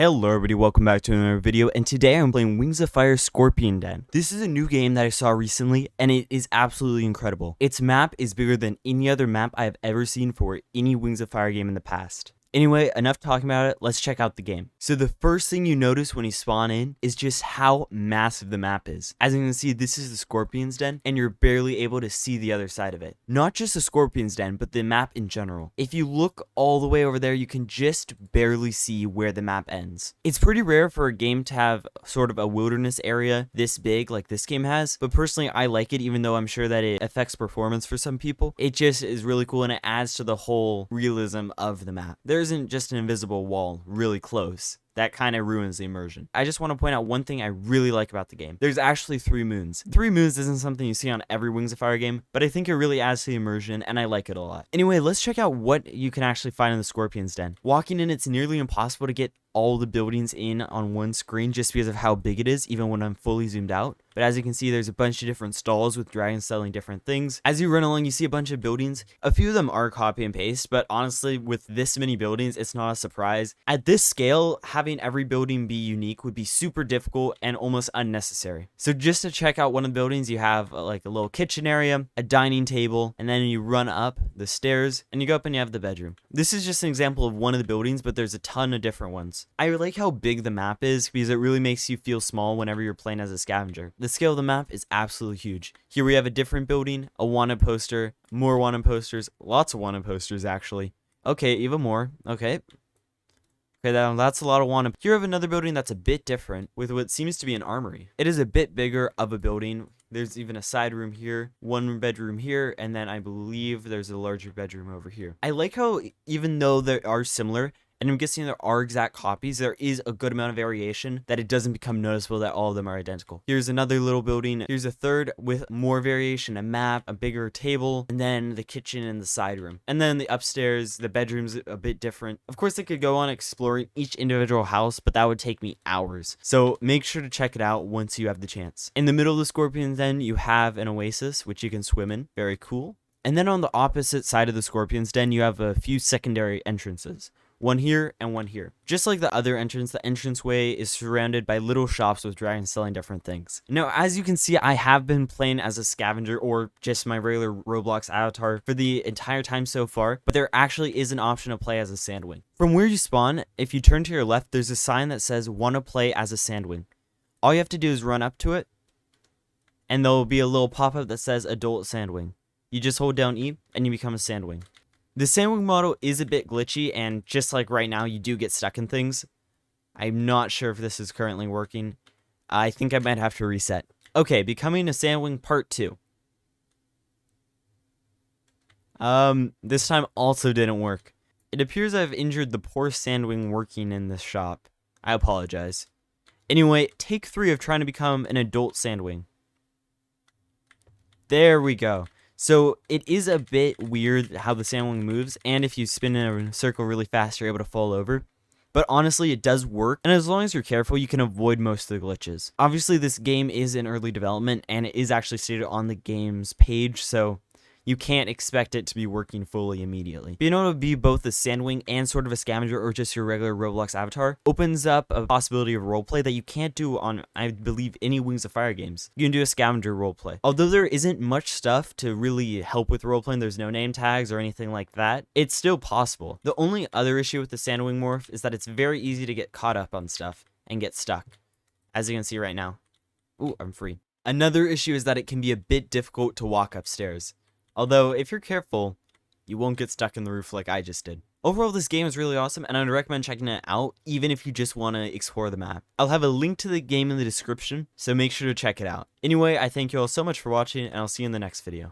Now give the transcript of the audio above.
Hello everybody, welcome back to another video, and today I'm playing Wings of Fire Scorpion Den. This is a new game that I saw recently, and it is absolutely incredible. Its map is bigger than any other map I have ever seen for any Wings of Fire game in the past. Anyway, enough talking about it, let's check out the game. So the first thing you notice when you spawn in is just how massive the map is. As you can see, this is the Scorpion's Den, and you're barely able to see the other side of it. Not just the Scorpion's Den, but the map in general. If you look all the way over there, you can just barely see where the map ends. It's pretty rare for a game to have sort of a wilderness area this big like this game has, but personally I like it, even though I'm sure that it affects performance for some people. It just is really cool, and it adds to the whole realism of the map. There isn't just an invisible wall really close. That kind of ruins the immersion. I just want to point out one thing I really like about the game. There's actually 3 moons. 3 moons isn't something you see on every Wings of Fire game, but I think it really adds to the immersion, and I like it a lot. Anyway, let's check out what you can actually find in the Scorpion's Den. Walking in, it's nearly impossible to get all the buildings in on one screen just because of how big it is, even when I'm fully zoomed out. But as you can see, there's a bunch of different stalls with dragons selling different things. As you run along, you see a bunch of buildings. A few of them are copy and paste, but honestly, with this many buildings, it's not a surprise. At this scale, having every building be unique would be super difficult and almost unnecessary. So just to check out one of the buildings, you have like a little kitchen area, a dining table, and then you run up the stairs and you go up and you have the bedroom. This is just an example of one of the buildings, but there's a ton of different ones. I like how big the map is because it really makes you feel small whenever you're playing as a scavenger. The scale of the map is absolutely huge. Here we have a different building, a wanted poster, more wanted posters, lots of wanted posters actually. Okay, even more. Okay, that's a lot of wanted. Here we have another building that's a bit different with what seems to be an armory. It is a bit bigger of a building. There's even a side room here, one bedroom here, and then I believe there's a larger bedroom over here. I like how even though they are similar, and I'm guessing there are exact copies, there is a good amount of variation that it doesn't become noticeable that all of them are identical. Here's another little building. Here's a third with more variation, a map, a bigger table, and then the kitchen and the side room. And then the upstairs, the bedroom's a bit different. Of course, I could go on exploring each individual house, but that would take me hours. So make sure to check it out once you have the chance. In the middle of the Scorpion Den, you have an oasis, which you can swim in. Very cool. And then on the opposite side of the Scorpion's Den, you have a few secondary entrances. One here and one here. Just like the other entrance, the entranceway is surrounded by little shops with dragons selling different things. Now, as you can see, I have been playing as a scavenger or just my regular Roblox avatar for the entire time so far, but there actually is an option to play as a sandwing. From where you spawn, if you turn to your left, there's a sign that says "Want to play as a sandwing." All you have to do is run up to it, and there'll be a little pop-up that says "Adult Sandwing." You just hold down E, and you become a sandwing. The sandwing model is a bit glitchy, and just like right now, you do get stuck in things. I'm not sure if this is currently working. I think I might have to reset. Okay, becoming a sandwing part 2. This time also didn't work. It appears I've injured the poor sandwing working in this shop. I apologize. Anyway, take 3 of trying to become an adult sandwing. There we go. So it is a bit weird how the sandwing moves, and if you spin in a circle really fast, you're able to fall over. But honestly, it does work, and as long as you're careful, you can avoid most of the glitches. Obviously, this game is in early development, and it is actually stated on the game's page, so you can't expect it to be working fully immediately. Being able to be both a sandwing and sort of a scavenger or just your regular Roblox avatar opens up a possibility of roleplay that you can't do on, I believe, any Wings of Fire games. You can do a scavenger roleplay. Although there isn't much stuff to really help with roleplaying, there's no name tags or anything like that, it's still possible. The only other issue with the sandwing morph is that it's very easy to get caught up on stuff and get stuck, as you can see right now. Ooh, I'm free. Another issue is that it can be a bit difficult to walk upstairs. Although, if you're careful, you won't get stuck in the roof like I just did. Overall, this game is really awesome, and I'd recommend checking it out, even if you just want to explore the map. I'll have a link to the game in the description, so make sure to check it out. Anyway, I thank you all so much for watching, and I'll see you in the next video.